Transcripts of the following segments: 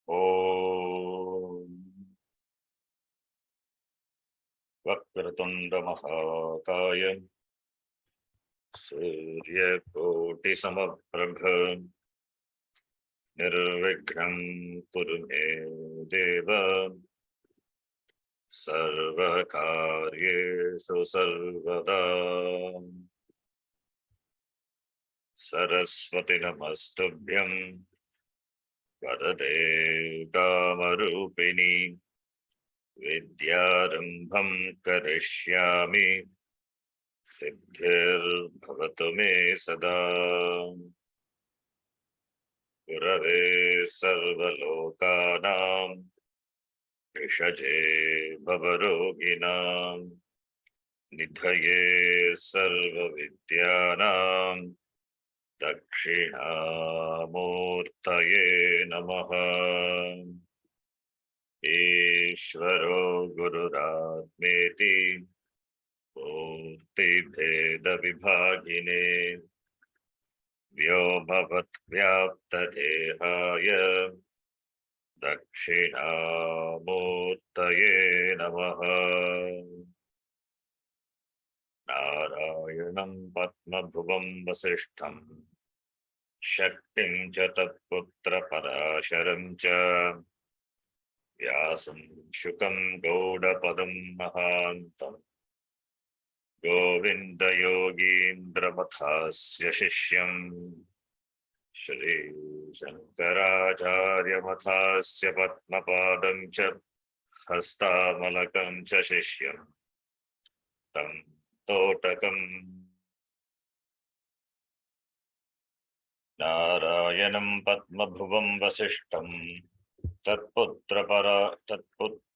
ॐ वक्रतुण्डमहाकाय सूर्यकोटिसमप्रभ निर्विघ्नं कुरु मे देव सर्वकार्येषु सर्वदा। सरस्वती नमस्तुभ्यं वरदे कामरूपिणी विद्यारम्भं करिष्यामि सिद्धिर्भवतु मे सदा। गुरवे सर्वलोकानां भिषजे भवरोगिणां निधये सर्वविद्यानां दक्षिणामूर्तये नमः। ईश्वरो गुरुरात्मेति मूर्तिभेदविभागिने व्योमवद्व्याप्तदेहाय दक्षिणामूर्तये नमः। नारायणं पद्मभुवं वसिष्ठं शक्तिं च तत्पुत्रपराशरं च व्यासं शुकं गौडपदं महान्तं गोविन्दयोगीन्द्रमथास्य शिष्यं श्रीशङ्कराचार्यमथास्य पद्मपादं च हस्तामलकं च शिष्यं तं तोटकं नारायणं पद्मभुवं वसिष्ठं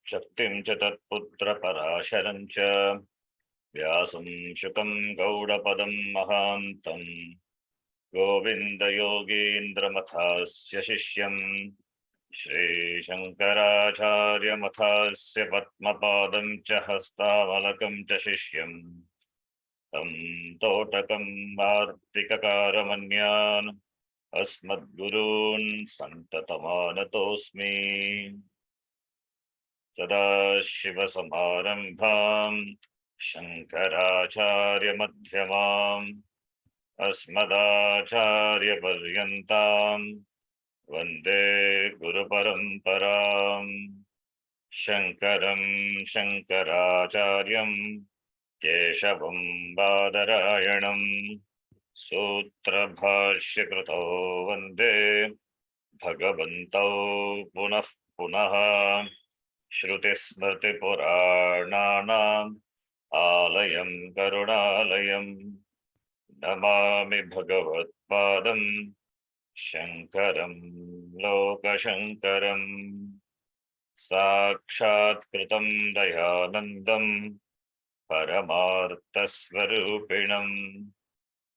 शक्तिं च तत्पुत्रपराशरं च व्यासं शुकं गौडपदं महान्तं गोविन्दयोगीन्द्रमथास्य शिष्यं श्रीशङ्कराचार्यमथास्य पद्मपादं च हस्तामलकं च शिष्यं तं तोटकं वार्तिककारमन्यान् अस्मद्गुरून् सन्ततमानतोऽस्मि। सदाशिवसमारम्भां शङ्कराचार्यमध्यमाम् अस्मदाचार्यपर्यन्तां वन्दे गुरुपरम्पराम्। शङ्करं शङ्कराचार्यं केशवं बादरायणं सूत्रभाष्यकृतौ वन्दे भगवन्तौ पुनः पुनः। श्रुतिस्मृतिपुराणानाम् आलयं करुणालयं नमामि भगवत्पादं शङ्करं लोकशङ्करम्। साक्षात्कृतं दयानन्दं परमार्थस्वरूपिणं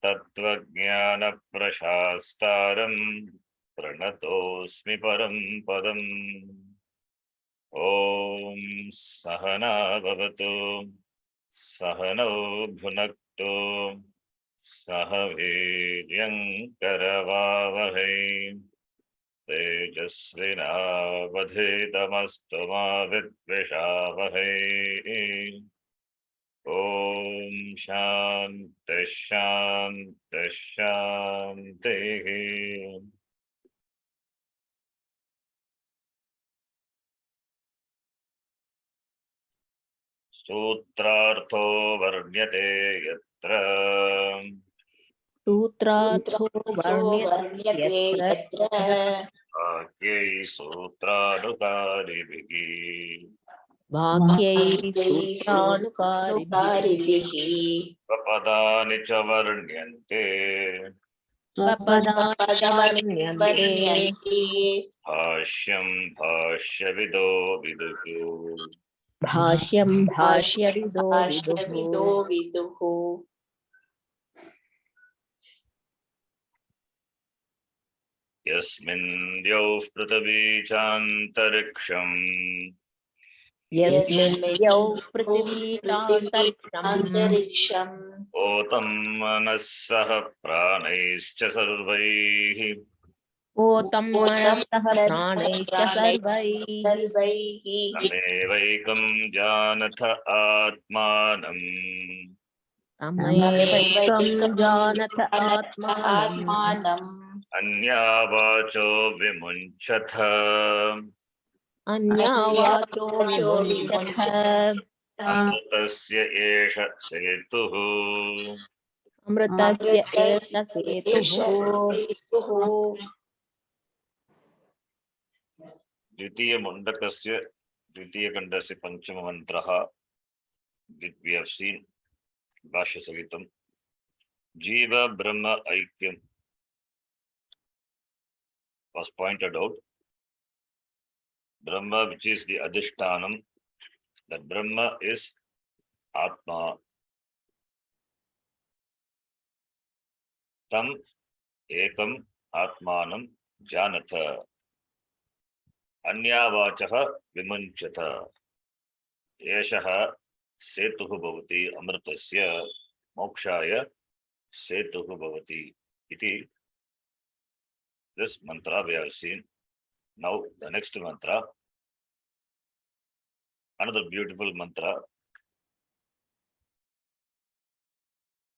तत्त्वज्ञानप्रशास्तारं प्रणतोऽस्मि परं पदम्। ॐ सहना भवतु सहनौ भुनक्तु सह वीर्यं करवावहै तेजस्विनावधीतमस्तु मा विद्विषावहै। ॐ शान्तिः शान्तिः शान्तिः। सूत्रार्थो वर्ण्यते यत्र वाक्यै सूत्रानुकारिभिः स्वपदानि च वर्ण्यन्ते भाष्यं भाष्यविदो विदुः। भाष्यं भाष्यविदो विदुः। यस्मिन् द्यौः पृथिवी चान्तरिक्षम् ओतं मनः सह प्राणैश्च सर्वैः ओतं मनःसहस्राणैश्च सर्वैः तमेवैकं जानथ आत्मानम् तमेवैकं जानथ आत्मानम् अन्यावाचो विमुञ्चथ अन्यावाचो विमुञ्चथ अमृतस्य एष सेतुः अमृतस्य एष सेतुः द्वितीय मुण्डकस्य द्वितीयखण्डस्य पञ्चममन्त्रः we have seen भाष्य सहितं जीव ब्रह्म ऐक्यं was pointed out. Brahma, which is the adhishtanam, that Brahma is Atma. Tam ekam atmanam janatha. Anyavachaha vimunchata. Yeshaha setuhu bhavati amritasya mokshaya setuhu bhavati. Iti. This mantra we have seen. Now the next mantra. Another beautiful mantra.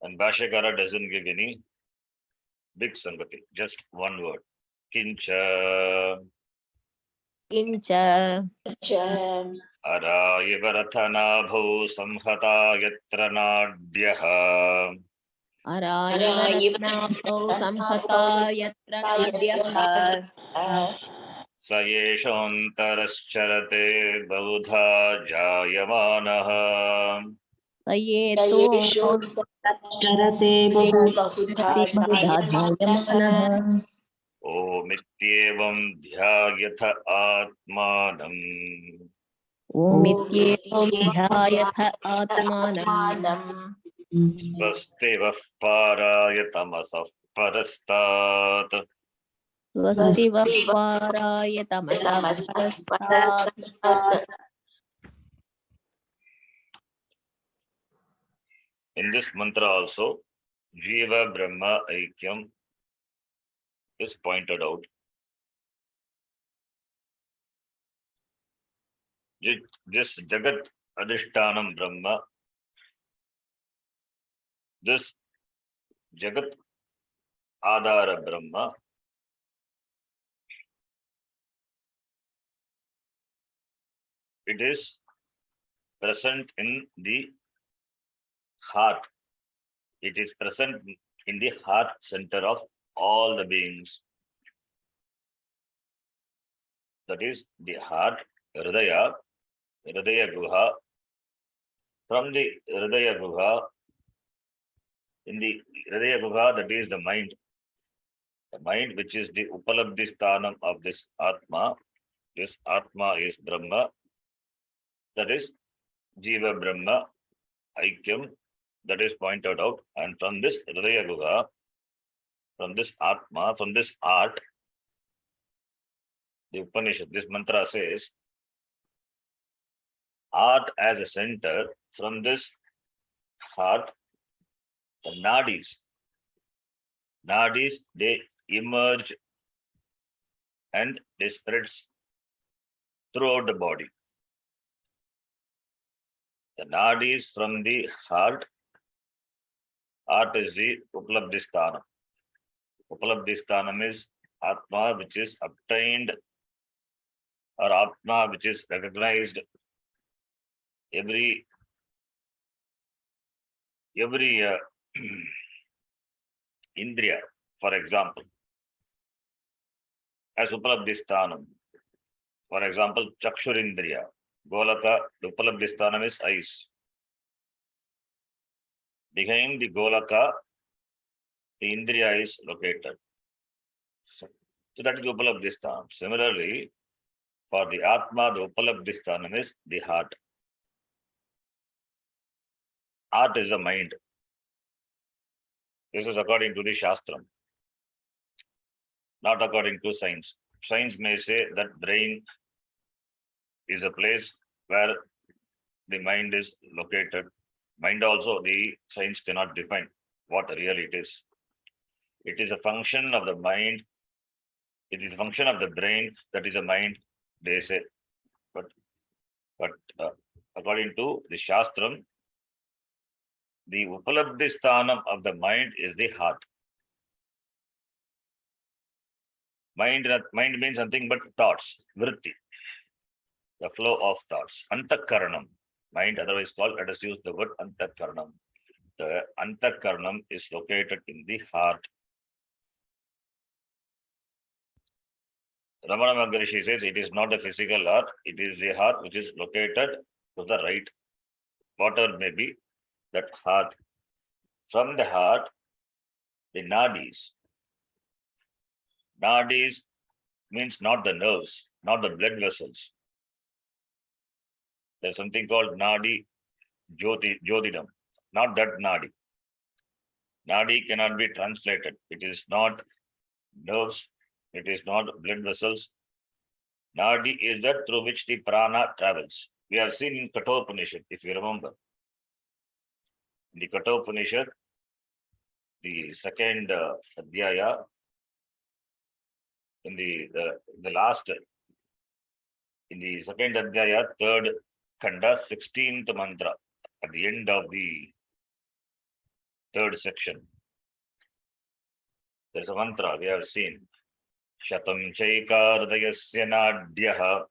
And Bhashyakara doesn't give any big sangati, just one word. Kincha. किञ्च अरायवरथनाभौ संहता यत्र नाड्यः अरायवरत्नाभौ संहता यत्र नाड्यः स एषोऽन्तरश्चरते बहुधा जायमानः स येतो चरते बहुधा जायमानः ओमित्येवं ध्यायथ आत्मानम् ओमित्येवं ध्यायथ आत्मानम् स्वस्ति वः पाराय तमसः परस्तात् स्वस्ति वः पाराय तमसः परस्तात् In this mantra also, Jiva Brahma Aikyam is pointed out. This Jagat Adhishtanam Brahma, this Jagat Adhara Brahma, it is present in the heart. It is present in the heart center of all the beings. That is the heart, Hridaya Guha. From the Hridaya Guha, in the Hridaya Guha, that is the mind. The mind, which is the Upalabdhi Sthanam of this Atma. This Atma is Brahma. That is Jiva Brahma Aikyam. That is pointed out. And from this Hridaya Guha, from this Atma, from this art, the Upanishad, this mantra says, art as a center, from this heart, the nadis, they emerge and they spread throughout the body. The nadis from the heart is the Upalabdhi Sthanam. Upalabdhi Sthanam is Atma, which is obtained, or Atma, which is recognized every Indriya, for example, as Upalabdhi Sthanam. For example, Chakshurindriya, Golaka, the Upalabdhi Sthanam is eyes. Behind the Golaka, the Indriya is located. So that is the Upalabdhi Sthanam. Similarly, for the Atma, the Upalabdhi Sthanam is the heart. Heart is the mind. This is according to the Shastram, not according to science. Science may say that brain is a place where the mind is located. Mind also, the science cannot define what really it is. It is a function of the mind It is a function of the brain, that is a mind, they say. But according to the Shastram, the Upalabdhi Sthanam of the mind is the heart. Mind means something but thoughts, vritti, the flow of thoughts. Antakaranam, mind otherwise called, let us use the word Antakaranam. The Antakaranam is located in the heart. Ramana Maharishi says it is not a physical heart, it is the heart which is located to the right, whatever may be that heart. From the heart, the nadis. Nadis means not the nerves, not the blood vessels. There's something called nadi jyotidam, not that nadi. Nadi cannot be translated. It is not nerves, it is not blood vessels. Nadi is that through which the prana travels. We have seen in Katha Upanishad, if you remember. In the Katha Upanishad, the second adhyaya, in the last, in the second adhyaya, third kanda, 16th mantra, at the end of the third section, there is a mantra we have seen. Shatam chaika hridayasya nadyaha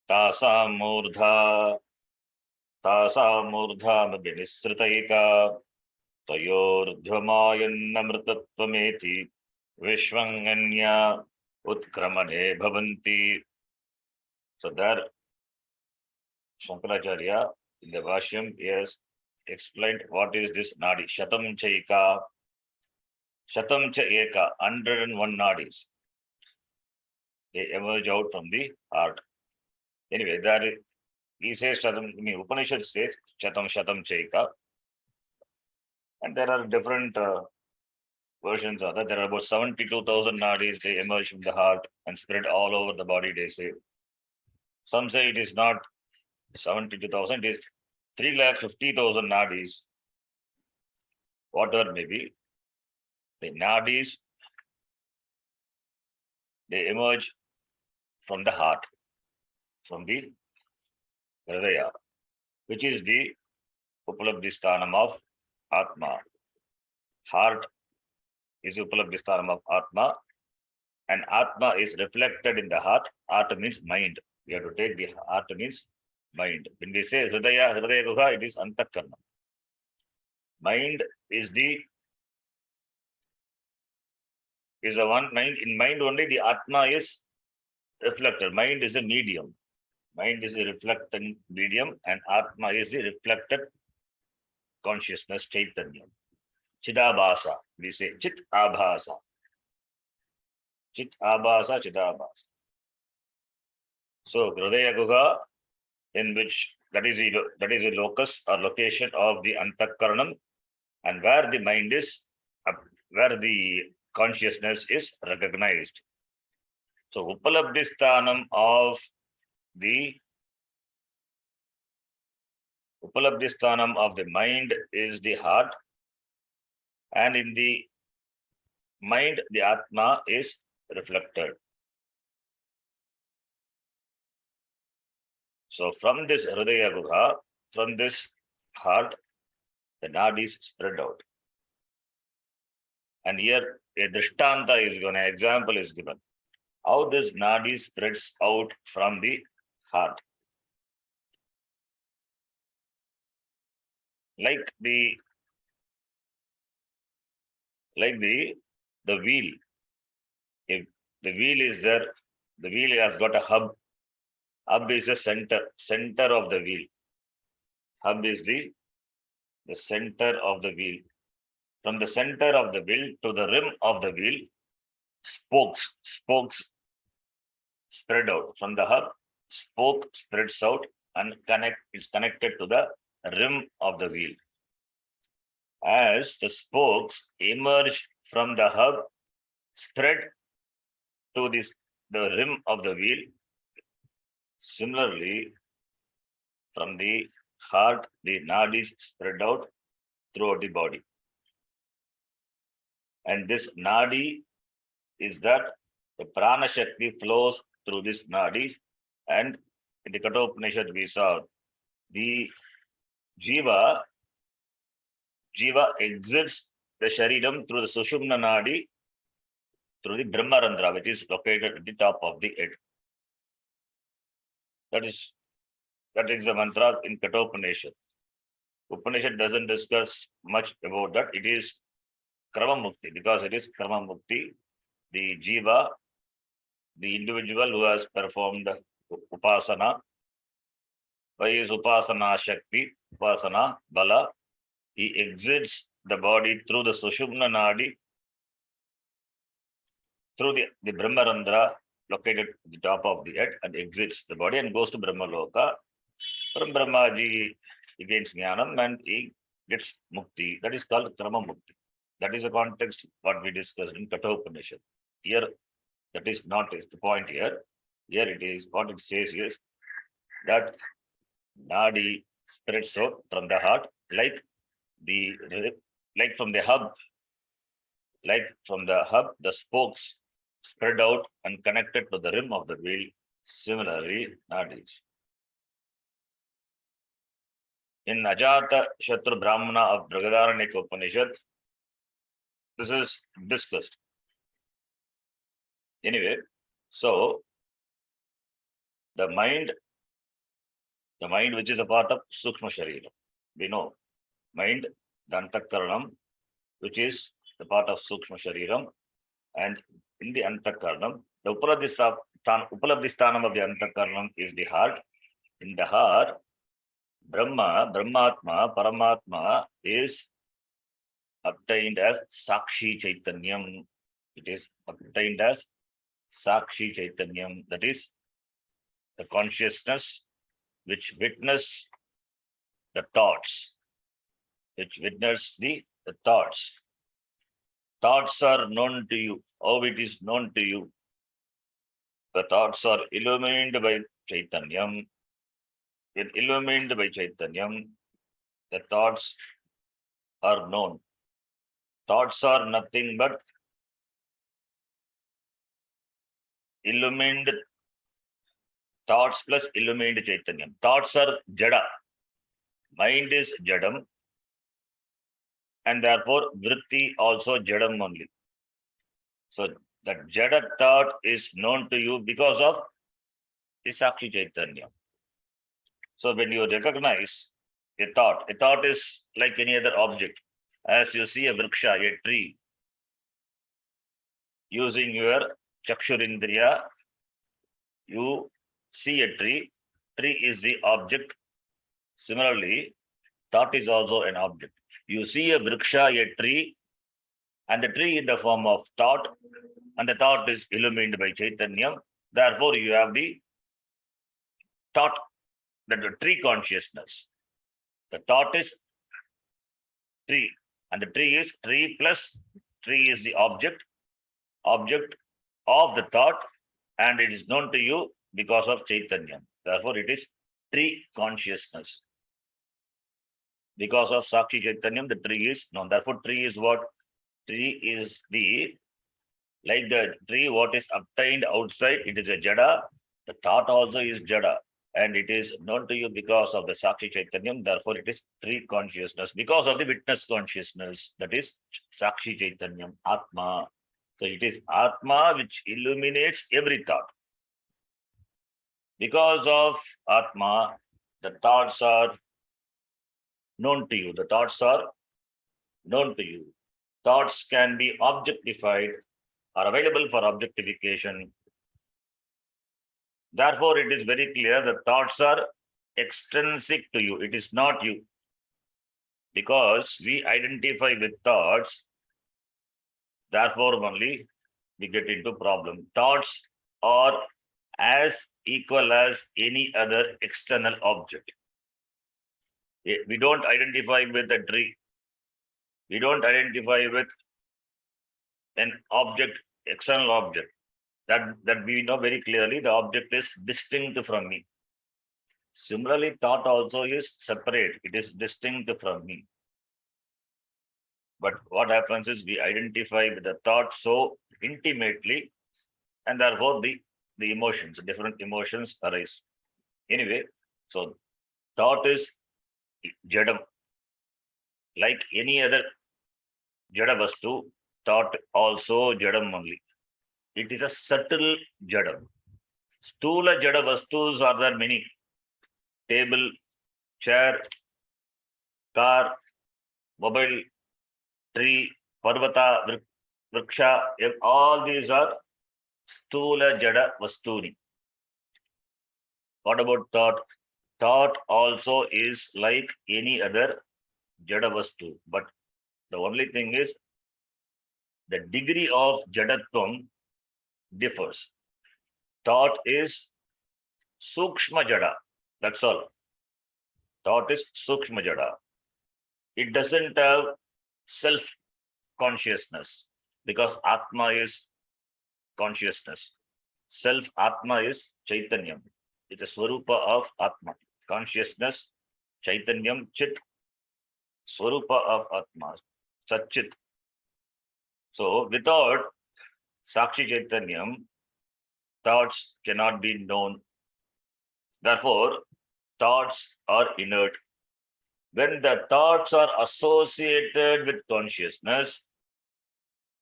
tasam murdha mabhinisritaika tayordhvamayannamrtatvameti vishwanganya utkramane bhavanti. So there, Shankaracharya in the Vashyam has explained what is this nadi. Shatam chaika, shatam cha eka, 101 nadis. They emerge out from the heart. Anyway, that is, he says shatam, Upanishad says shatam chaika. And there are different versions of that. There are about 72,000 nadis, they emerge from the heart and spread all over the body, they say. Some say it is not 72,000, it is 350,000 nadis. Whatever may be, the nadis, they emerge from the heart, from the hridaya, which is the Upalabdhi Sthanam of Atma. Heart is Upalabdhi Sthanam of Atma, and Atma is reflected in the heart. Heart means mind. We have to take the heart means mind. When we say Hridaya Guha, it is Antakarna. Mind is a one mind. In mind only the Atma is reflected. Mind is a medium. Mind is a reflecting medium, and Atma is a reflected consciousness, Chaitanya. Chidabhasa. We say Chit Abhasa. Chit Abhasa, Chidabhasa. So Hridaya Guha, in which that is a locus or location of the Antakaranam, and where the mind is, where the consciousness is recognized. So Upalabdhi Sthanam of the mind is the heart, and in the mind the Atma is reflected. So from this Hridaya Guha, from this heart, the nadis spread out. And here a drishtanta is given, an example is given. How this nadi spreads out from the heart. Like the wheel. If the wheel is there, the wheel has got a hub. Hub is the center of the wheel. Hub is the center of the wheel. From the center of the wheel to the rim of the wheel, spokes spread out. From the hub, spoke spreads out and is connected to the rim of the wheel. As the spokes emerge from the hub, spread to the rim of the wheel, similarly, from the heart, the nadis spread out throughout the body. And this nadi is that The prana shakti flows through these nadis, and in the Katha Upanishad we saw the jiva exits the shariram through the Sushumna nadi, through the Brahmarandra, which is located at the top of the head. That is the mantra in Katha Upanishad. Upanishad doesn't discuss much about that. It is Krama Mukti, because it is Krama Mukti. The jiva, the individual who has performed upasana, by his upasana shakti, upasana bala, he exits the body through the Sushumna nadi, through the Brahmarandra located at the top of the head, and exits the body and goes to Brahmaloka. From Brahmaji, he gains jnanam and he gets mukti. That is called Krama Mukti. That is the context what we discussed in Katha Upanishad. Here, that is not the point here. Here it is, what it says is that nadi spreads out from the heart like from the hub, the spokes spread out and connected to the rim of the wheel. Similarly, nadis. In Ajata Shatru Brahmana of Brihadaranyaka Upanishad, this is discussed. Anyway, so the mind which is a part of Sukshma Sharira. We know mind, the Antakaranam, which is the part of Sukshma Shariram, and in the Antakaranam, the Upalabdhistanam of the Antakaranam is the heart. In the heart, Brahmatma, Paramatma is obtained as Sakshi Chaitanyam. It is obtained as Sakshi Chaitanyam, that is the consciousness which witness the thoughts, the thoughts. Thoughts are known to you. How it is known to you? The thoughts are illumined by Chaitanyam. When illumined by Chaitanyam, the thoughts are known. Thoughts are nothing but illumined thoughts plus illumined Chaitanyam. Thoughts are jada. Mind is jadam, and therefore vritti also jadam only. So that jada thought is known to you because of the Sakshi Chaitanya. So when you recognize a thought is like any other object. As you see a vriksha, a tree, using your chakshurindriya, you see a tree is the object. Similarly, thought is also an object. You see a vriksha, a tree, and the tree in the form of thought, and the thought is illumined by Chaitanya. Therefore, you have the thought, that the tree consciousness. The thought is tree, and the tree is tree plus tree is the object of the thought, and it is known to you because of Chaitanya. Therefore, it is tree consciousness. Because of Sakshi Chaitanyam, the tree is known. Therefore, tree is what? Tree is like the tree, what is obtained outside, it is a jada. The thought also is jada, and it is known to you because of the Sakshi Chaitanyam. Therefore, it is tree consciousness. Because of the witness consciousness, that is Sakshi Chaitanyam, Atma. So it is Atma which illuminates every thought. Because of Atma, the thoughts are known to you. The thoughts are known to you. Thoughts can be objectified, are available for objectification. Therefore, it is very clear that thoughts are extrinsic to you. It is not you. Because we identify with thoughts, therefore only we get into problem. Thoughts are as equal as any other external object. We don't identify with a tree. We don't identify with an object, external object. That we know very clearly the object is distinct from me. Similarly, thought also is separate. It is distinct from me. But what happens is we identify with the thought so intimately and therefore the emotions, different emotions arise. Anyway, so thought is jadam, like any other jada vastu, thought also jadam only. It is a subtle jadam. Stula jada vastus are there many. Table, chair, car, mobile, tree, parvata, vriksha, all these are stula jada vastuni. What about thought? Thought also is like any other jada vastu, but the only thing is the degree of jadatvam differs. Thought is sukshma jada. That's all. Thought is sukshma jada. It doesn't have self consciousness because Atma is consciousness. Self Atma is Chaitanyam. It is Swarupa of Atma. Consciousness, Chaitanyam, Chit, Swarupa of Atma, Satchit. So without Sakshi Chaitanyam, thoughts cannot be known. Therefore, thoughts are inert. When the thoughts are associated with consciousness,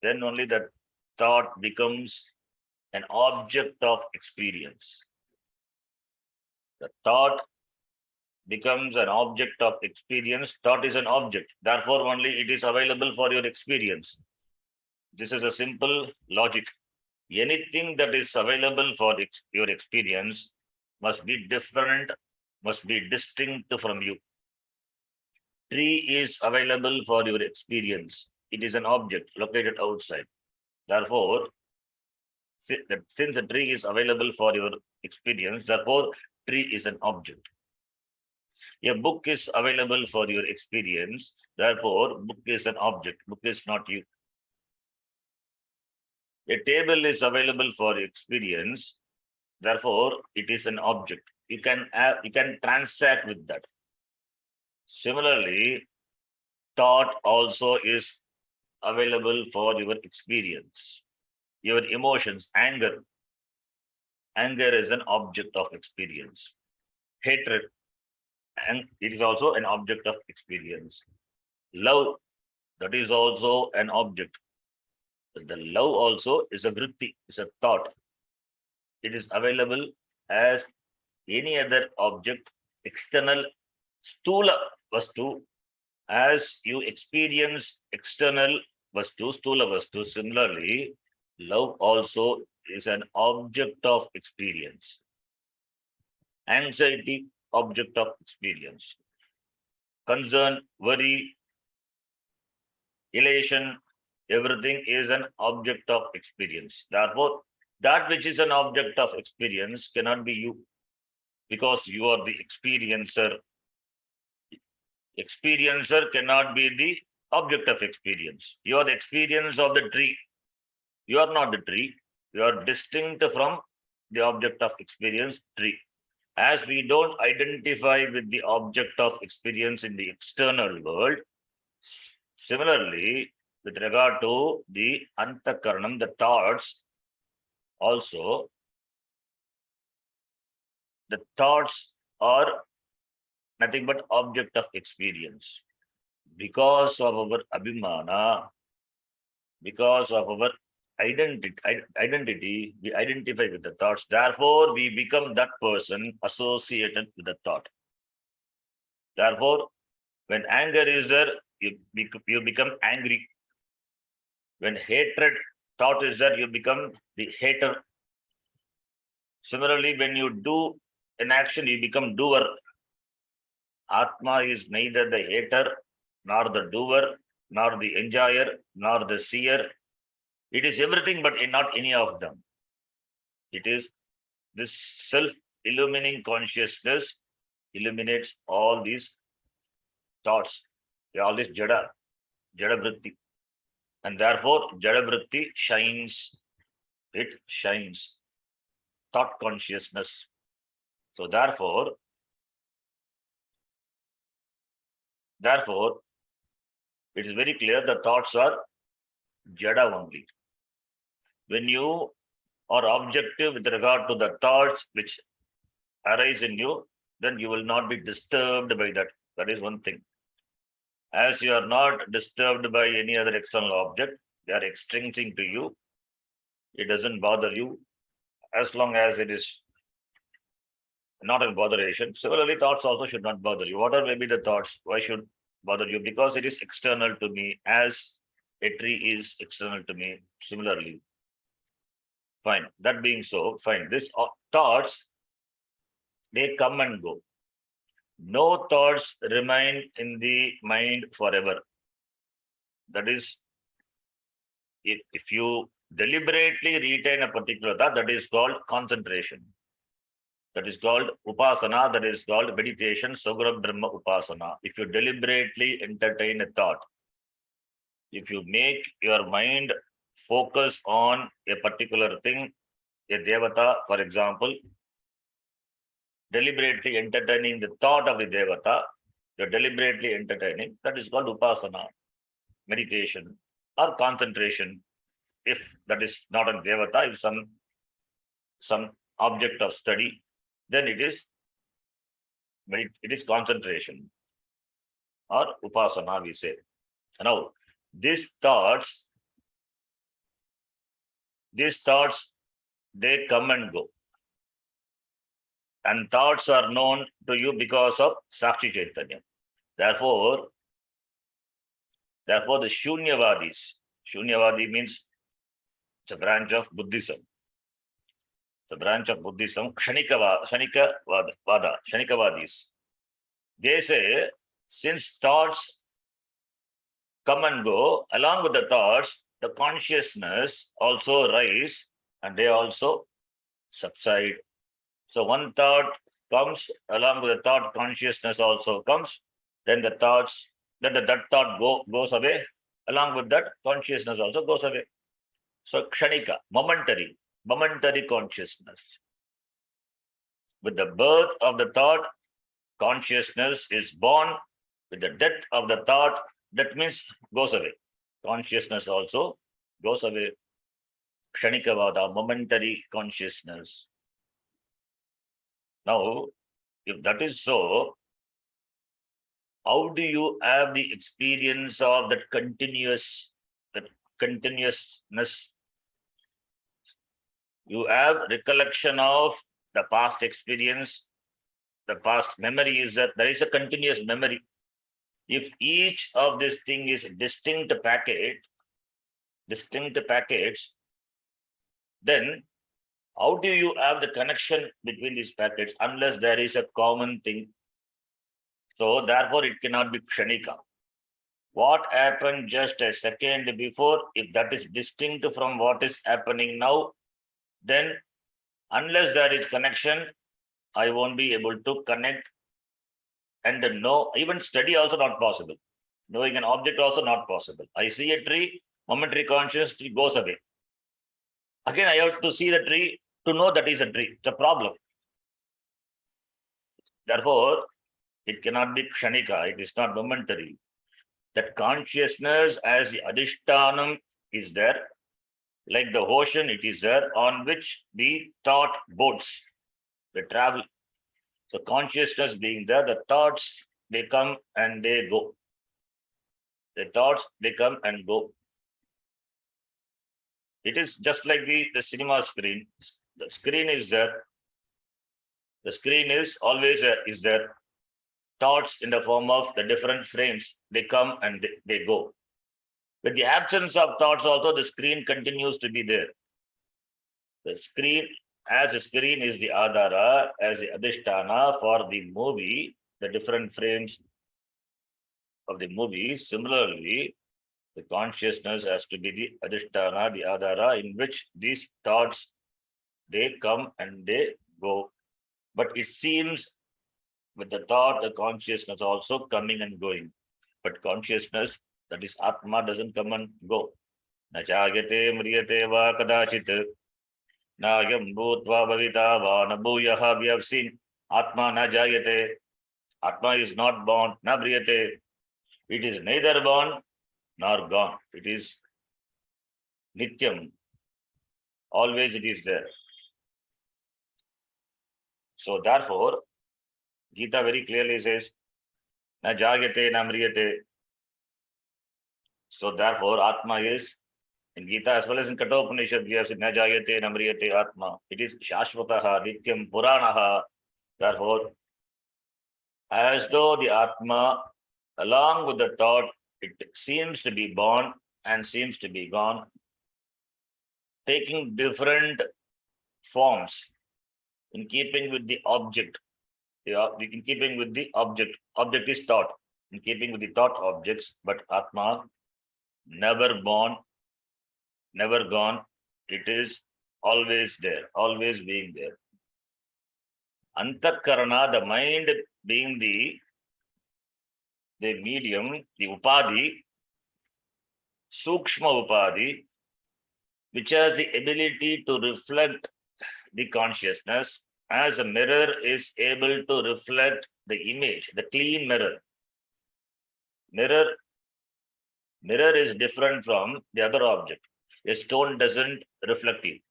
then only the thought becomes an object of experience. The thought becomes an object of experience. Thought is an object. Therefore, only it is available for your experience. This is a simple logic. Anything that is available for your experience must be different, must be distinct from you. Tree is available for your experience. It is an object located outside. Therefore, since a tree is available for your experience, therefore, tree is an object. A book is available for your experience, therefore, book is an object. Book is not you. A table is available for experience, therefore, it is an object. You can transact with that. Similarly, thought also is available for your experience. Your emotions, anger. Anger is an object of experience. Hatred, and it is also an object of experience. Love, that is also an object. The love also is a vritti, is a thought. It is available as any other object, external, stula vastu, as you experience external vastu, stula vastu. Similarly, love also is an object of experience. Anxiety, object of experience. Concern, worry, elation, everything is an object of experience. Therefore, that which is an object of experience cannot be you because you are the experiencer. Experiencer cannot be the object of experience. You are the experience of the tree. You are not the tree. You are distinct from the object of experience, tree. As we don't identify with the object of experience in the external world, similarly, with regard to the antakaranam, the thoughts, also, the thoughts are nothing but object of experience. Because of our abhimana, because of our identity, we identify with the thoughts. Therefore, we become that person associated with the thought. Therefore, when anger is there, you become angry. When hatred thought is there, you become the hater. Similarly, when you do an action, you become doer. Atma is neither the hater, nor the doer, nor the enjoyer, nor the seer. It is everything, but not any of them. It is this self-illumining consciousness illuminates all these thoughts, all this jada vritti. And therefore, jada vritti shines, it shines. Thought consciousness. So therefore, it is very clear the thoughts are jada only. When you or objective with regard to the thoughts which arise in you, then you will not be disturbed by that. That is one thing. As you are not disturbed by any other external object, they are extrinsic to you. It doesn't bother you as long as it is not in botheration. Similarly, thoughts also should not bother you. Whatever may be the thoughts, why should bother you? Because it is external to me, as a tree is external to me. Similarly, fine. That being so, fine. These thoughts, they come and go. No thoughts remain in the mind forever. That is, if you deliberately retain a particular thought, that is called concentration. That is called upasana, that is called meditation, Sugura Brahma Upasana. If you deliberately entertain a thought, if you make your mind focus on a particular thing, a devata, for example, deliberately entertaining the thought of the devata, you're deliberately entertaining, that is called upasana, meditation, or concentration. If that is not a devata, if some object of study, then it is concentration or upasana, we say. Now, these thoughts, they come and go. And thoughts are known to you because of Sakshi Chaitanya. Therefore, the Shunyavadi means it's a branch of Buddhism. The branch of Buddhism, Kshanikavadis. They say, since thoughts come and go, along with the thoughts, the consciousness also rise and they also subside. So one thought comes, along with the thought, consciousness also comes, then the thoughts, then that thought goes away, along with that, consciousness also goes away. So kshanika, momentary consciousness. With the birth of the thought, consciousness is born. With the death of the thought, that means goes away. Consciousness also goes away. Kshanikavada, momentary consciousness. Now, if that is so, how do you have the experience of that continuousness? You have recollection of the past experience, the past memory is that there is a continuous memory. If each of this thing is distinct packets, then how do you have the connection between these packets unless there is a common thing? So therefore it cannot be kshanika. What happened just a second before, if that is distinct from what is happening now, then unless there is connection, I won't be able to connect and know. Even study also not possible. Knowing an object also not possible. I see a tree, momentary consciousness goes away. Again, I have to see the tree to know that is a tree. It's a problem. Therefore, it cannot be kshanika. It is not momentary. That consciousness as the adhishtanam is there, like the ocean, it is there on which the thought boats, they travel. So consciousness being there, the thoughts, they come and they go. The thoughts, they come and go. It is just like the cinema screen. The screen is there. The screen is always is there. Thoughts in the form of the different frames, they come and they go. With the absence of thoughts also, the screen continues to be there. The screen, as a screen is the adhara, as the adhisthana for the movie, the different frames of the movie. Similarly, the consciousness has to be the adhisthana, the adhara, in which these thoughts, they come and they go. But it seems with the thought, the consciousness also coming and going. But consciousness, that is Atma, doesn't come and go. Na chāgyate mriyate va kadachit. Na yam bhutva bhavita va na bhuyaha. We have seen Atma na jayate. Atma is not born, na mriyate. It is neither born nor gone. It is nityam. Always it is there. So therefore, Gita very clearly says, na jagyate na mriyate. So therefore, Atma is, in Gita as well as in Katha Upanishad, we have said, na jagyate na mriyate Atma. It is Shashvataha, Nityam, Puranaha. Therefore, as though the Atma, along with the thought, it seems to be born and seems to be gone, taking different forms in keeping with the object. In keeping with the object. Object is thought. In keeping with the thought objects, but Atma, never born, never gone. It is always there, always being there. Antakarana, the mind being the medium, the upadhi, sukshma upadhi, which has the ability to reflect the consciousness, as a mirror is able to reflect the image, the clean mirror. Mirror is different from the other object. A stone doesn't reflect it.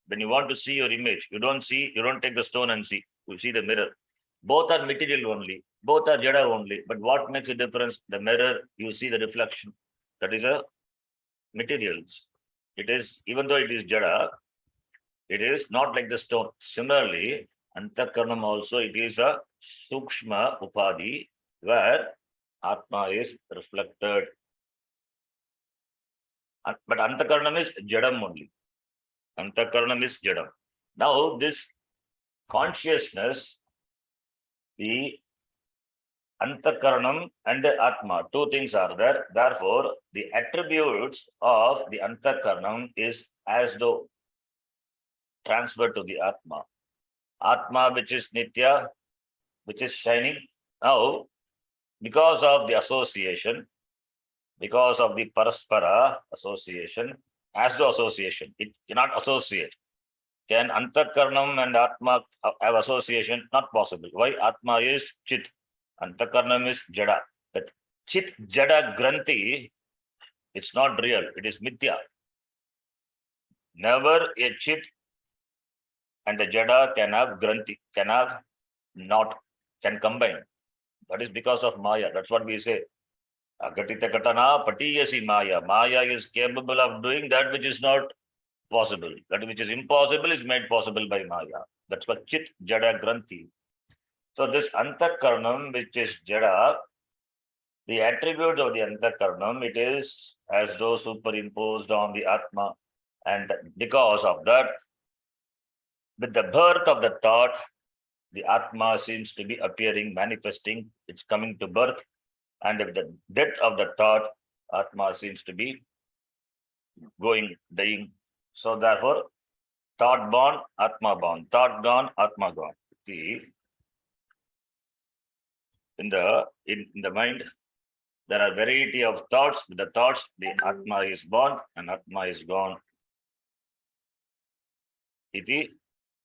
When you want to see your image, you don't take the stone and see. You see the mirror. Both are material only. Both are jada only. But what makes a difference? The mirror, you see the reflection. That is a materials. It is, even though it is jada, it is not like the stone. Similarly, Antakaranam also, it is a Sukshma Upadhi, where Atma is reflected. But Antakaranam is Jadam only. Antakaranam is Jadam. Now, this consciousness, the Antakaranam and the Atma, two things are there. Therefore, the attributes of the Antakaranam is as though transferred to the Atma. Atma, which is Nitya, which is shining. Now, because of the association, because of the Paraspara association, as the association, it cannot associate. Can Antakaranam and Atma have association? Not possible. Why? Atma is Chit. Antakaranam is Jada. That Chit Jada Granthi, it's not real. It is Mithya. Never a Chit and the Jada can have Granthi, can combine. That is because of Maya. That's what we say. Agatita Katana Patiyasi Maya. Maya is capable of doing that which is not possible. That which is impossible is made possible by Maya. That's what Chit Jada Granthi. So this Antakaranam, which is Jada, the attributes of the Antakaranam, it is as though superimposed on the Atma. And because of that, with the birth of the thought, the Atma seems to be appearing, manifesting, it's coming to birth. And with the death of the thought, Atma seems to be going, dying. So therefore, thought born, Atma born. Thought gone, Atma gone. See, in the mind, there are variety of thoughts. With the thoughts, the Atma is born and Atma is gone. Iti,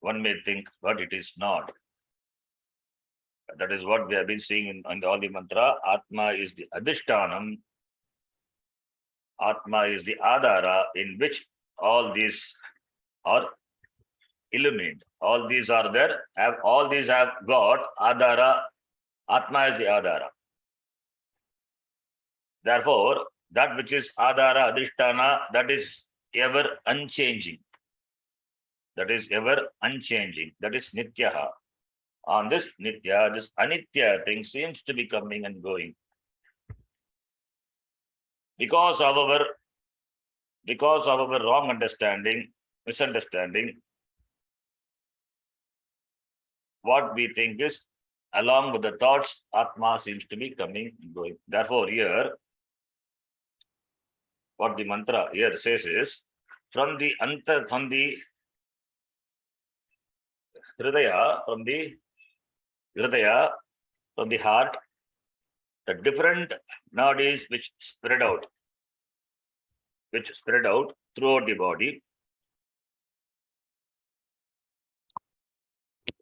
one may think, but it is not. That is what we have been seeing in all the mantra. Atma is the Adhishtanam. Atma is the Adhara in which all these are illumined. All these are there. All these have got Adhara. Atma is the Adhara. Therefore, that which is Adhara, Adhisthana, that is ever unchanging. That is ever unchanging. That is Nityaha. On this Nitya, this Anitya thing seems to be coming and going. Because of our wrong understanding, misunderstanding, what we think is, along with the thoughts, Atma seems to be coming and going. Therefore, here, what the mantra here says is, from the Hridaya, from the heart, the different nadis which spread out throughout the body,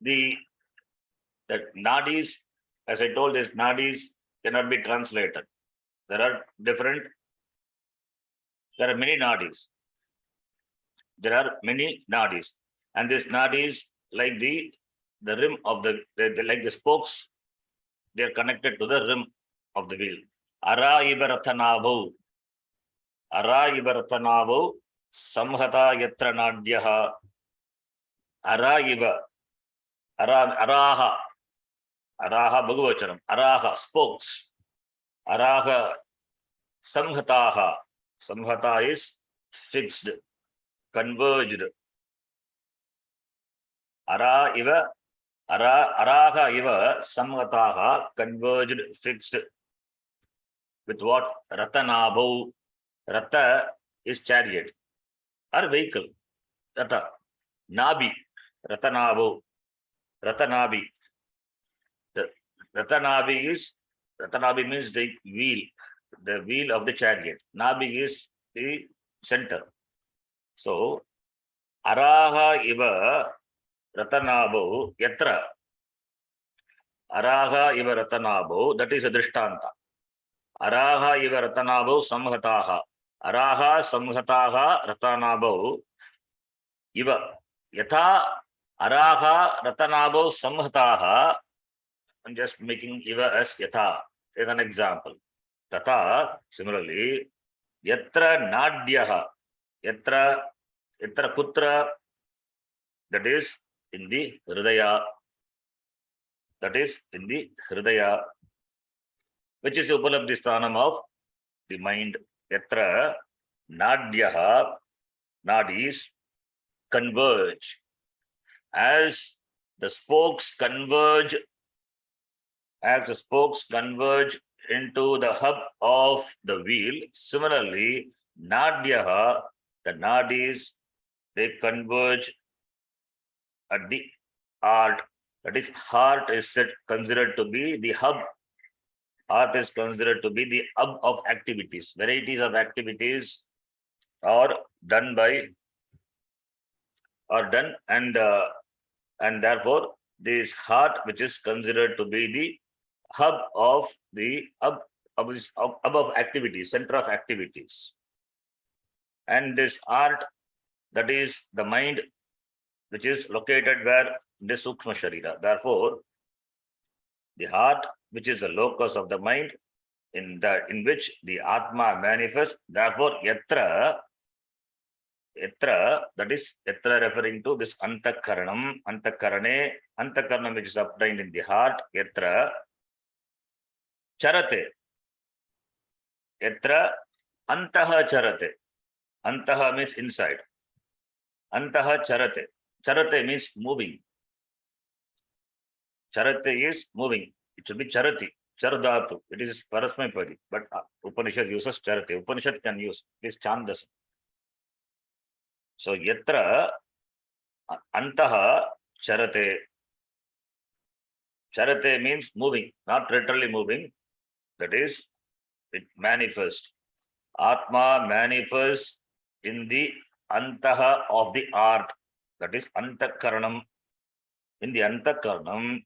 the nadis, as I told, these nadis cannot be translated. There are many nadis. there are many nadis, and this nadis like the rim of the like the spokes, they are connected to the rim of the wheel. Ara ibarathanavo, ara ibarathanavo, samhata yatra nadyaha, ara iba, araha, araha bhagavachanam, araha spokes, araha samhataha, samhata is fixed, converged. Ara iva, araha iva samhataha, converged, fixed. With what? Ratanabhu. Rata is chariot or vehicle. Rata. Nabi. Ratanabhu. Ratanabi. The Ratanabi means the wheel of the chariot. Nabi is the center. So, araha iva ratanabhu yatra. Araha iva ratanabhu, that is a drishtanta. Araha iva ratanabhu samhataha. Araha samhataha ratanabhu iva. Yatha araha ratanabhu samhataha. I'm just making iva as yatha as an example. Tata, similarly, yatra nadyaha, yatra putra, that is in the hridaya, which is the upalabdhi sthanam of the mind. Yatra nadyaha, nadis converge. As the spokes converge into the hub of the wheel, similarly, nadyaha, the nadis, they converge at the heart. That is, heart is considered to be the hub. Heart is considered to be the hub of activities. Varieties of activities are done and therefore this heart, which is considered to be the hub of activities, center of activities, and this heart, that is the mind, which is located where? The sukshma sharira. Therefore, the heart, which is the locus of the mind, in which the atma manifests. Therefore, yatra, that is yatra referring to this antakaranam, which is obtained in the heart. Yatra charate, yatra antaha charate. Antaha means inside. Antaha charate. Charate means moving. Charate is moving. It should be charati. Chardatu. It is parasmapadi. But Upanishad uses charate. Upanishad can use. It is chandas. So yatra antaha charate. Charate means moving, not literally moving. That is, it manifests. Atma manifests in the antaha of the art. That is antakaranam. In the antakaranam,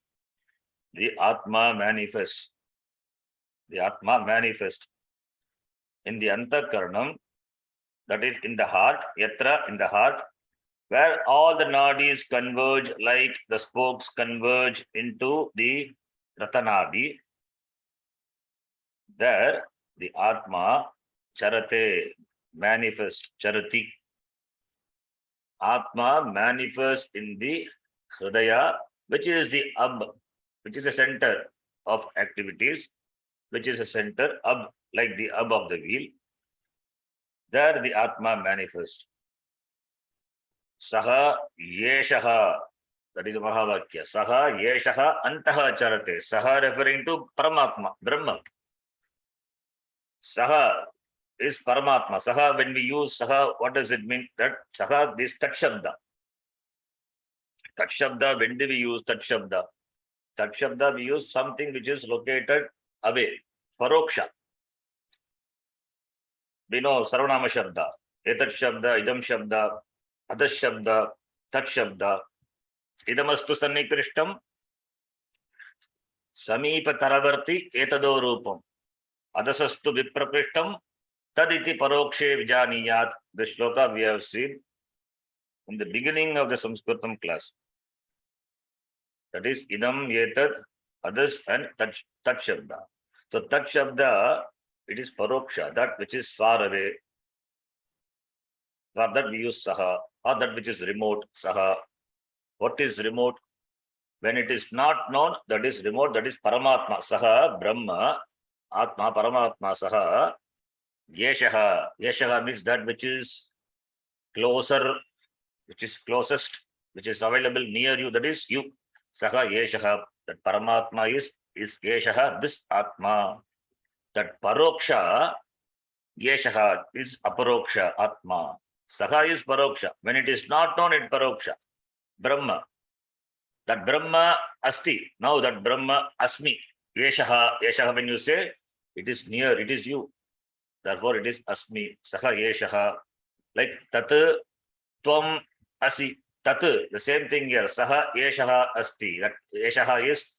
the atma manifests. The atma manifests. In the antakaranam, that is in the heart, yatra, in the heart, where all the nadis converge like the spokes converge into the ratanadi. There, the atma charate manifests, charati. Atma manifests in the hridaya, which is the which is the center of activities, which is a center like the of the wheel. There the atma manifests. Saha yeshaha, that is the Mahavakya. Saha yeshaha antaha charate. Saha referring to Paramatma, Brahma. Saha is Paramatma. Saha, when we use Saha, what does it mean? That Saha, this Tat Shabda. Tat Shabda, when do we use Tat Shabda? Tat Shabda, we use something which is located away. Paroksha. We know Sarvanama Shabda. Etat Shabda, Idam Shabda, Adas Shabda, Tat Shabda. Idamastu Sannikrishtam, Samipa Taravarti, Etado Rupam. Adasastu Viprakrishtam, Taditi Parokshe Vijaniyat. This shloka we have seen. in the beginning of the Sanskritam class. That is idam, etad, others and tat shabda. So tat shabda, it is paroksha, that which is far away. For that we use saha, or that which is remote, saha. What is remote? When it is not known, that is remote, that is Paramatma. Saha, Brahma, Atma, Paramatma, Saha, Yeshaha. Yeshaha means that which is closer, which is closest, which is available near you, that is you. Saha, Yeshaha. That Paramatma is Yeshaha, this Atma. That Paroksha, Yeshaha is Aparoksha, Atma. Saha is Paroksha. When it is not known, it Paroksha. Brahma. That Brahma asti. Now that Brahma asmi. Yeshaha. Yeshaha, when you say, it is near, it is you. Therefore, it is asmi. Saha yeshaha. Like tat, tvam, asi. Tat, the same thing here. Saha yeshaha asti. That yeshaha is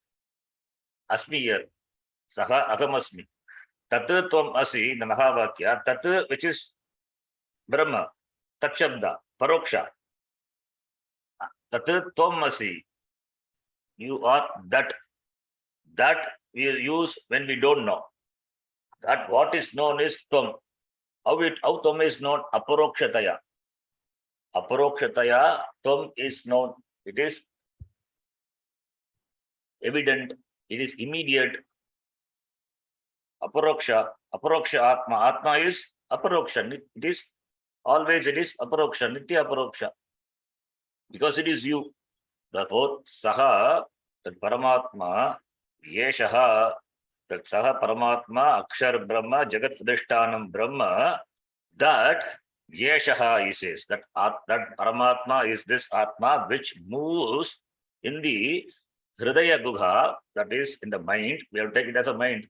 asmi here. Saha aham asmi. Tat, tvam, asi. In the Mahavakya. Tat, which is Brahma. Tat shabda. Paroksha. Tat, tvam, asi. You are that. That we use when we don't know. That what is known is tvam. How tvam is known? Aparokshataya. Aparokshataya, tvam is known. It is evident. It is immediate. Aparoksha. Aparoksha atma. Atma is aparoksha. It is always, it is aparoksha. Nitya aparoksha. Because it is you. Therefore, saha, that Paramatma, yeshaha, that saha Paramatma, Akshar Brahma, Jagat Adhishtanam Brahma, that yeshaha, he says, that Paramatma is this Atma which moves in the Hridaya Gugha, that is in the mind. We have to take it as a mind.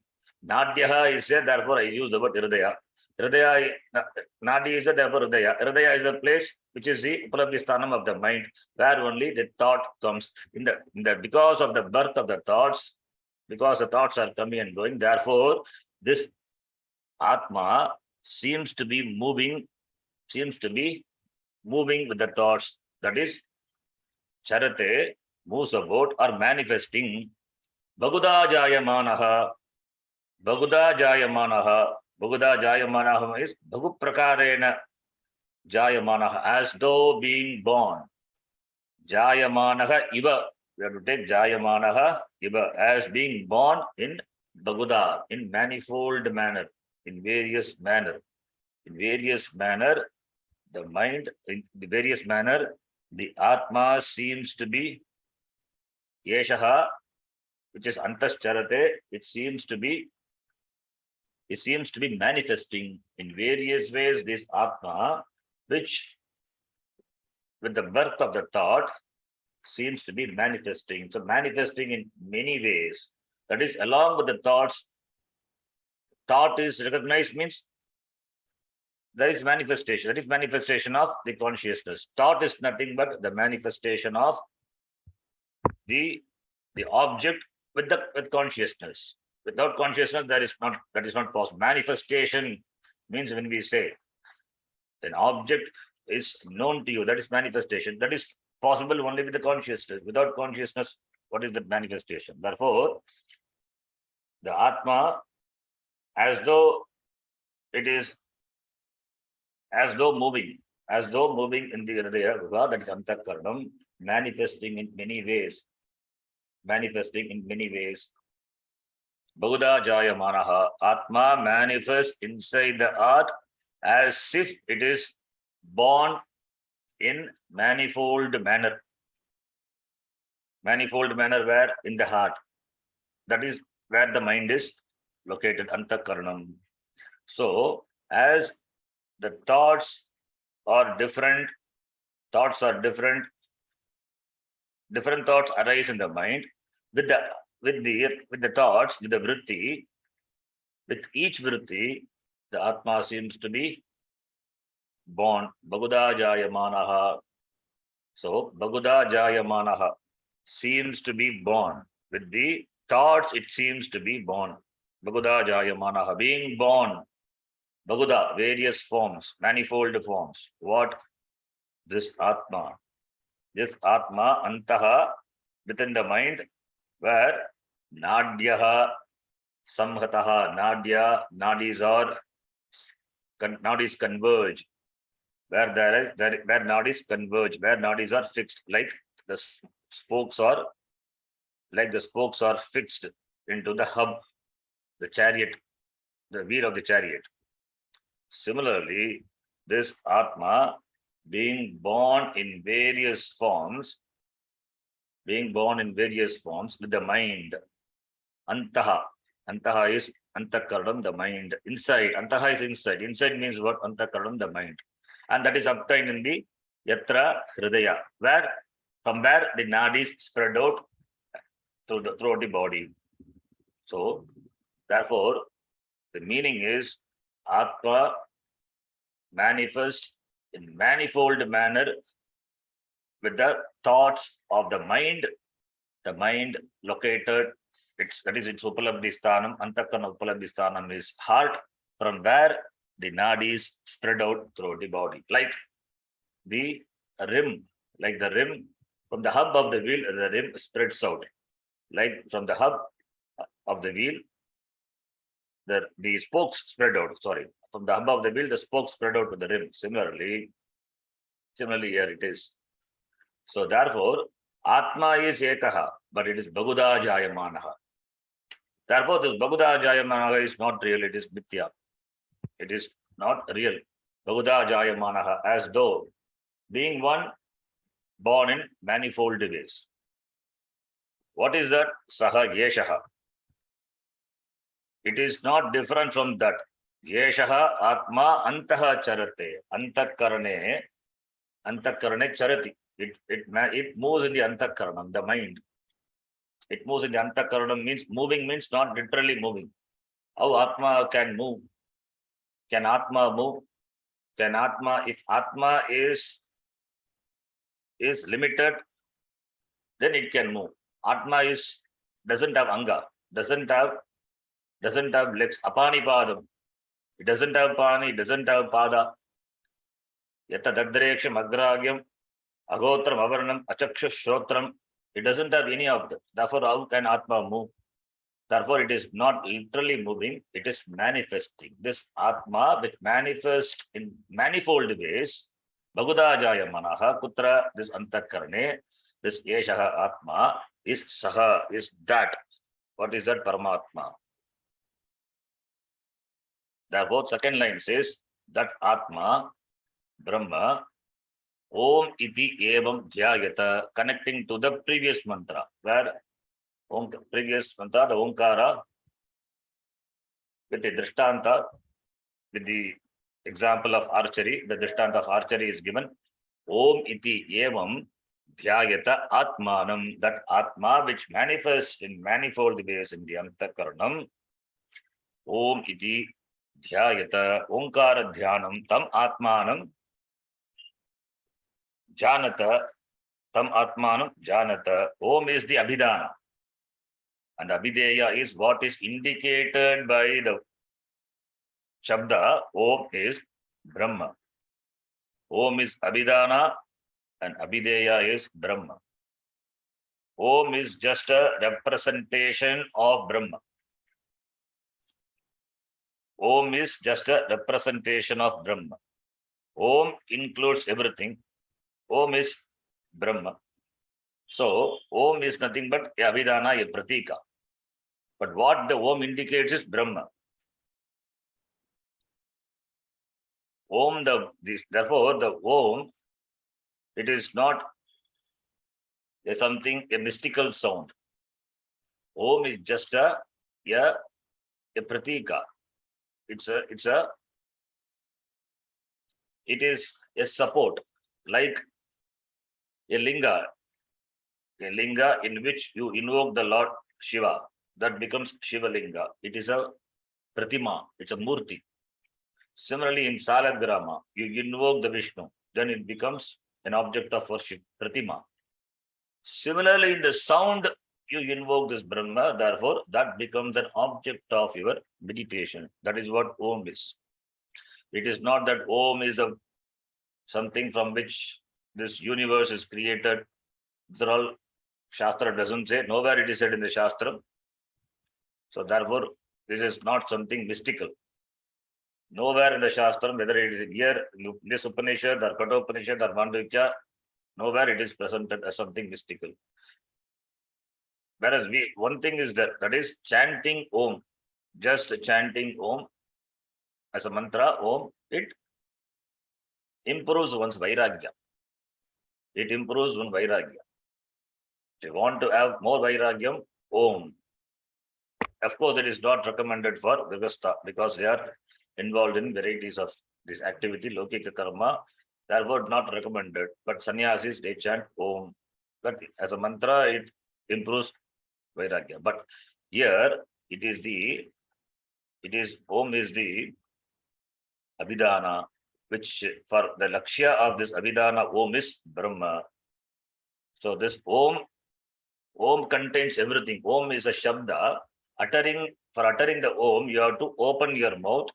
Nadyaha is there, therefore I use the word Hridaya. Hridaya, Nadi is there, therefore Hridaya. Hridaya is a place which is the Upalabdhisthanam of the mind, where only the thought comes. Because of the birth of the thoughts, because the thoughts are coming and going, therefore this Atma seems to be moving with the thoughts. That is, Charate moves about or manifesting. Baguda Jayamanaha. Baguda Jayamanaha. Baguda Jayamanaha is Bagu Prakarena Jayamanaha, as though being born. Jayamanaha Iva. We have to take Jayamanaha Iva, as being born in Baguda, in manifold manner, in various manner. In various manner, the mind, in the various manner, the Atma seems to be Yeshaha, which is Antascharate, it seems to be manifesting in various ways, this Atma, which with the birth of the thought seems to be manifesting. So manifesting in many ways. That is, along with the thoughts, thought is recognized means there is manifestation. That is manifestation of the consciousness. Thought is nothing but the manifestation of the object with consciousness. Without consciousness, that is not possible. Manifestation means when we say an object is known to you, that is manifestation. That is possible only with the consciousness. Without consciousness, what is the manifestation? Therefore, the Atma, as though moving in the Hridaya, that is Antakaranam, manifesting in many ways. Bahuda Jayamanaha. Atma manifests inside the heart as if it is born in manifold manner. Manifold manner where? In the heart. That is where the mind is located, Antakaranam. So, as the thoughts are different, different thoughts arise in the mind. With the thoughts, with the vritti, with each vritti, the Atma seems to be born. Baguda Jayamanaha. So, Baguda Jayamanaha seems to be born. With the thoughts, it seems to be born. Baguda Jayamanaha, being born. Baguda, various forms, manifold forms. What? this Atma, Antaha, within the mind, where Nadyaha, Samhataha, Nadis are nadis converge, where where nadis converge, where nadis are fixed, like the spokes are fixed into the hub, the chariot, the wheel of the chariot. Similarly, this Atma being born in various forms with the mind. Antaha is Antakaranam, the mind. Inside, Antaha is inside. Inside means what? Antakaranam, the mind. And that is obtained in the Yatra Hridaya, from where the nadis spread out throughout the body. So, therefore, the meaning is Atma manifest in manifold manner with the thoughts of the mind located, that is its Upalabdhisthanam, Antakarana Upalabdhisthanam is heart, from where the nadis spread out throughout the body. Like the rim from the hub of the wheel, the rim spreads out. Like from the hub of the wheel, the spokes spread out. Sorry, from the hub of the wheel, the spokes spread out to the rim. Similarly here it is. So therefore, Atma is Ekaha, but it is Baguda Jayamanaha. Therefore, this Baguda Jayamanaha is not real, it is Mithya. It is not real. Baguda Jayamanaha, as though being one born in manifold ways. What is that? Saha Yeshaha. It is not different from that. Yeshaha Atma Antaha Charate. Antakarane Charati. It moves in the Antakaranam, the mind. It moves in the Antakaranam means not literally moving. How Atma can move? Can Atma move? If Atma is limited, then it can move. Atma doesn't have anga, doesn't have legs. Apani padam. It doesn't have pani, it doesn't have pada. Yata dadreksham agragyam agotram avarnam achaksha shrotram. It doesn't have any of that. Therefore, how can Atma move? Therefore, it is not literally moving, it is manifesting. This Atma, which manifests in manifold ways, Baguda Jayamanaha, Putra, this Antakarane, this Yeshaha Atma, is Saha, is that. What is that? Paramatma. Therefore, second line says that Atma, Brahma, Om iti evam dhyayata, connecting to the previous mantra, where previous mantra, the Omkara, with the Drishtanta, with the example of archery, the Drishtanta of archery is given. Om iti evam dhyayata atmanam, that Atma which manifests in manifold ways in the Antakaranam. Om iti dhyayata, Omkara dhyanam, tam atmanam janata, tam atmanam janata. Om is the Abhidhana. And Abhideya is what is indicated by the Shabda. Om is Brahma. Om is Abhidhana and Abhideya is Brahma. Om is just a representation of Brahma. Om is just a representation of Brahma. Om includes everything. Om is Brahma. So, Om is nothing but Abhidhana, a pratika. But what the Om indicates is Brahma. Therefore, the Om, it is not a mystical sound. Om is just a pratika. It is a support, like a linga in which you invoke the Lord Shiva, that becomes Shiva Linga. It is a pratima, it's a murti. Similarly, in Salagrama, you invoke the Vishnu, then it becomes an object of worship, pratima. Similarly, in the sound, you invoke this Brahma, therefore, that becomes an object of your meditation. That is what Om is. It is not that Om is something from which this universe is created. These are all Shastra doesn't say, nowhere it is said in the Shastra. So therefore, this is not something mystical. Nowhere in the Shastra, whether it is here, in this Upanishad or Kata Upanishad or Mandukya, nowhere it is presented as something mystical. Whereas one thing is that is chanting Om, just chanting Om as a mantra, Om, it improves one's Vairagya. It improves one's Vairagya. If you want to have more Vairagyam, Om. Of course, it is not recommended for Grihastha because they are involved in varieties of this activity, Lokika Karma, therefore not recommended. But sannyasis, they chant Om. But as a mantra, it improves Vairagya. But here, Om is the Abhidhana, which for the Lakshya of this Abhidhana, Om is Brahma. So this Om contains everything. Om is a Shabda. For uttering the Om, you have to open your mouth.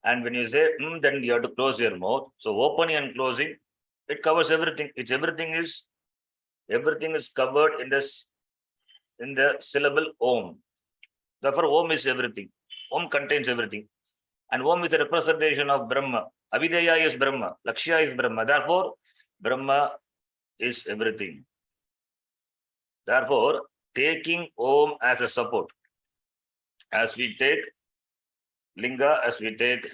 And when you say then you have to close your mouth. So opening and closing, it covers everything. Everything is covered in the syllable Om. Therefore, Om is everything. Om contains everything. And Om is a representation of Brahma. Avideya is Brahma. Lakshya is Brahma. Therefore, Brahma is everything. Therefore, taking Om as a support, as we take Linga, as we take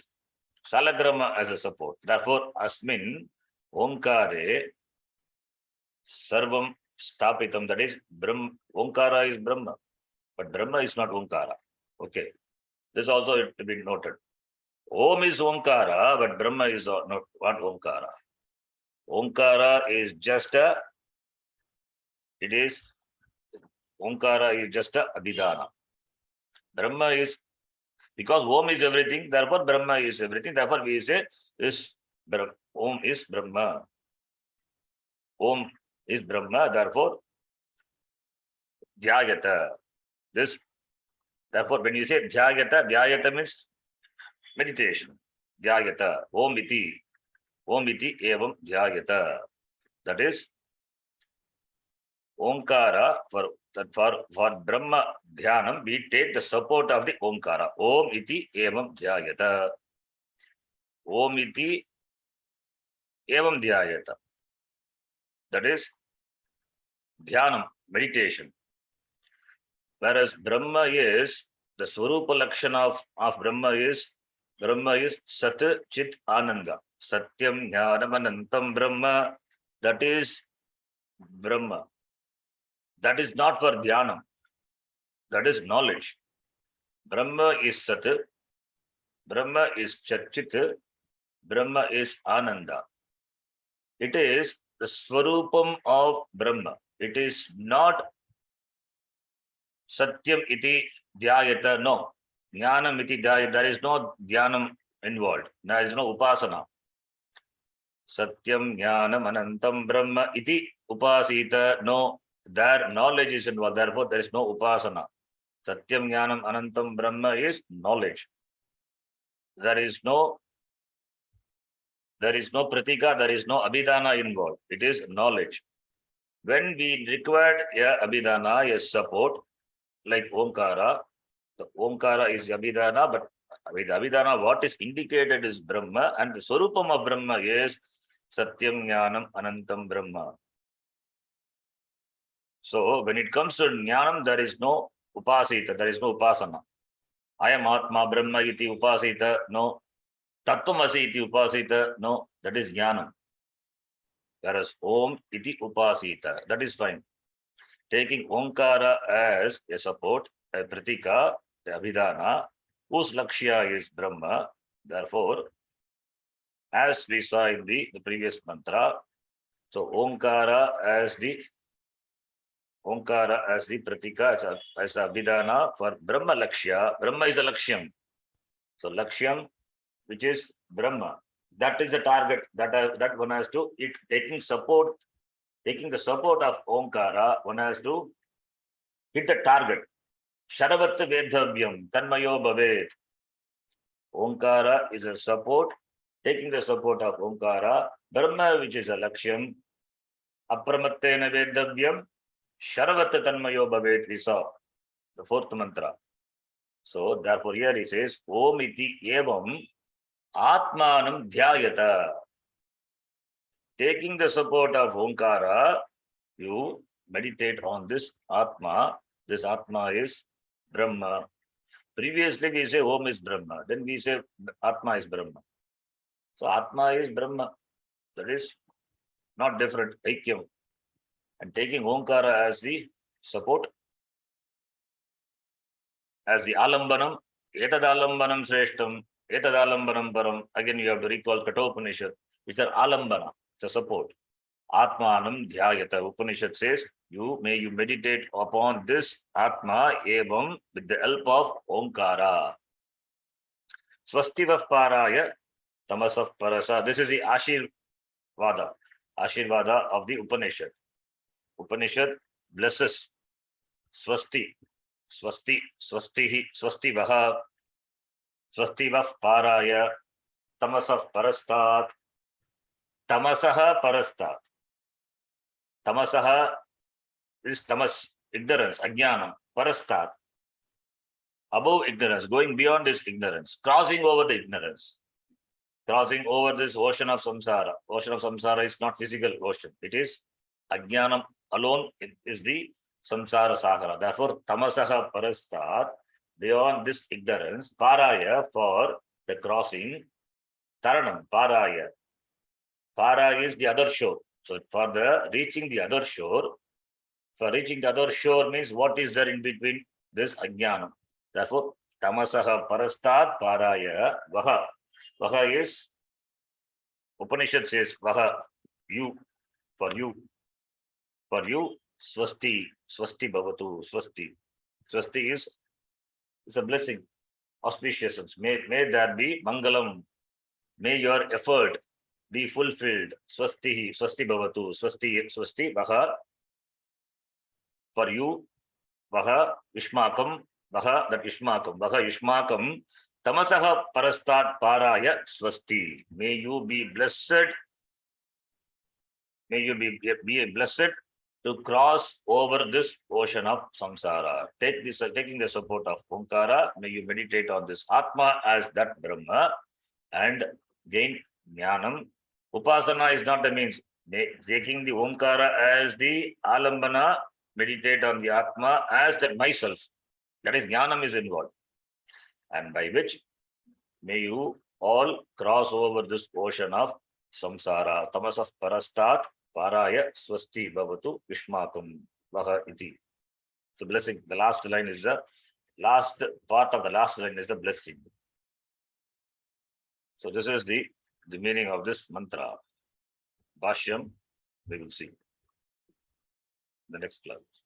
Salagrama as a support. Therefore, Asmin Omkare Sarvam Stapitam, that is Brahma. Omkara is Brahma, but Brahma is not Omkara. Okay. This also to be noted. Om is Omkara, but Brahma is not Omkara. Omkara is just Omkara is just a Abhidhana. Brahma is, because Om is everything, therefore Brahma is everything. Therefore we say Om is Brahma. Om is Brahma, therefore Dhyayata. Therefore when you say Dhyayata means meditation. Dhyayata. Om iti evam Dhyayata. That is Omkara, for Brahma Dhyanam, we take the support of the Omkara. Om iti evam Dhyayata. Om iti evam Dhyayata. That is Dhyanam, meditation. Whereas Brahma is, the Swarupa Lakshana of Brahma is Sat Chit Ananda. Satyam Jnanam Anantam Brahma. That is Brahma. That is not for Dhyanam. That is knowledge. Brahma is Sat. Brahma is Chit. Brahma is Ananda. It is the Swarupam of Brahma. It is not Satyam iti Dhyayata. No. Jnanam iti Dhyayata. There is no Dhyanam involved. There is no Upasana. Satyam Jnanam Anantam Brahma iti Upasita. No. Their knowledge is involved. Therefore, there is no Upasana. Satyam Jnanam Anantam Brahma is knowledge. There is no pratika, there is no abhidhana involved. It is knowledge. When we require a abhidhana, a support, like Omkara, the Omkara is abhidhana, but with abhidhana, what is indicated is Brahma, and the Swarupam of Brahma is Satyam Jnanam Anantam Brahma. So when it comes to Jnanam, there is no Upasita, there is no Upasana. I am Atma Brahma iti Upasita, no. Tattvamasi iti Upasita, no. That is Jnanam. Whereas Om iti Upasita, that is fine. Taking Omkara as a support, a pratika, the Abhidhana, whose Lakshya is Brahma. Therefore, as we saw in the previous mantra, so Omkara as the pratika, as Abhidhana for Brahma Lakshya. Brahma is the Lakshyam. So Lakshyam, which is Brahma, that is the target that one has to, taking the support of Omkara, one has to hit the target. Sharavat Vedhavyam, Tanmayo Bhavet. Omkara is a support taking the support of Omkara, Brahma, which is a Lakshyam, Apramattena Vedavyam, Sharavata Tanmayo Bhavet, we saw the fourth mantra. So, therefore, here he says, Om iti evam Atmanam Dhyayata. Taking the support of Omkara, you meditate on this Atma. This Atma is Brahma. Previously, we say Om is Brahma. Then we say Atma is Brahma. So, Atma is Brahma. That is not different. Aikyam. And taking Omkara as the support, as the Alambanam, Etad Alambanam Sreshtam, Etad Alambanam Param. Again, you have to recall Kathopanishad, which are Alambana, it's a support. Atmanam Dhyayata. Upanishad says, you meditate upon this Atma evam with the help of Omkara. Swastiva Paraya Tamasaf Parasa. This is the Ashirvada of the Upanishad. Upanishad blesses Swasti, Swastihi, Swastivaha, Swastivah Paraya, Tamasaf Parastat, Tamasaha Parastat. Tamasaha is tamas, ignorance, ajnanam, parastat, above ignorance, going beyond this ignorance, crossing over the ignorance, crossing over this ocean of samsara. Ocean of samsara is not physical ocean. It is ajnanam alone. It is the samsara sahara. Therefore, tamasaha parastat, beyond this ignorance, paraya, for the crossing, taranam, paraya. Para is the other shore. So for the reaching the other shore, means what is there in between this ajnanam. Therefore, tamasaha parastat paraya vaha. Vaha is, Upanishad says, vaha, you, for you, swasti bhavatu, swasti. Swasti is a blessing, auspiciousness. May there be mangalam. May your effort be fulfilled. Swasti bhavatu, swasti vaha, for you, vaha Yushmakam, vaha, that Yushmakam, vaha Yushmakam, tamasaha parastat paraya swasti. May you be blessed, may you be blessed to cross over this ocean of samsara. Taking the support of Omkara, may you meditate on this Atma as that Brahma and gain jnanam. Upasana is not the means. Taking the Omkara as the Alambana, meditate on the Atma as that myself. That is, jnanam is involved. And by which may you all cross over this ocean of samsara. Tamasaf parastat paraya swasti bhavatu vishmakam vaha iti. So blessing. The last line is the last part of the last line is the blessing. So this is the meaning of this mantra. Bhashyam, we will see the next class.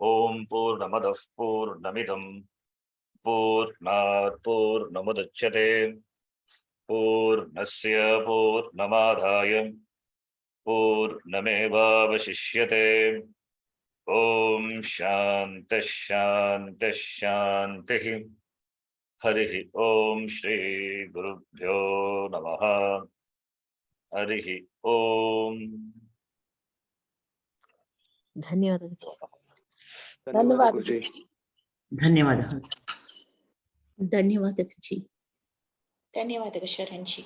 Om Purnamadav Purnamidam Purnat Purnamudachyate Purnasya Purnamadhaya Purnamevavashishyate. Om Shanta Shanta Shanti. Harihi Om Shri Gurubhyo Namaha. Harihi Om. ಧನ್ಯವಾದ ಧನ್ಯವಾದ ಧನ್ಯವಾದ ಧನ್ಯವಾದ ಶರಣ್ಜಿ.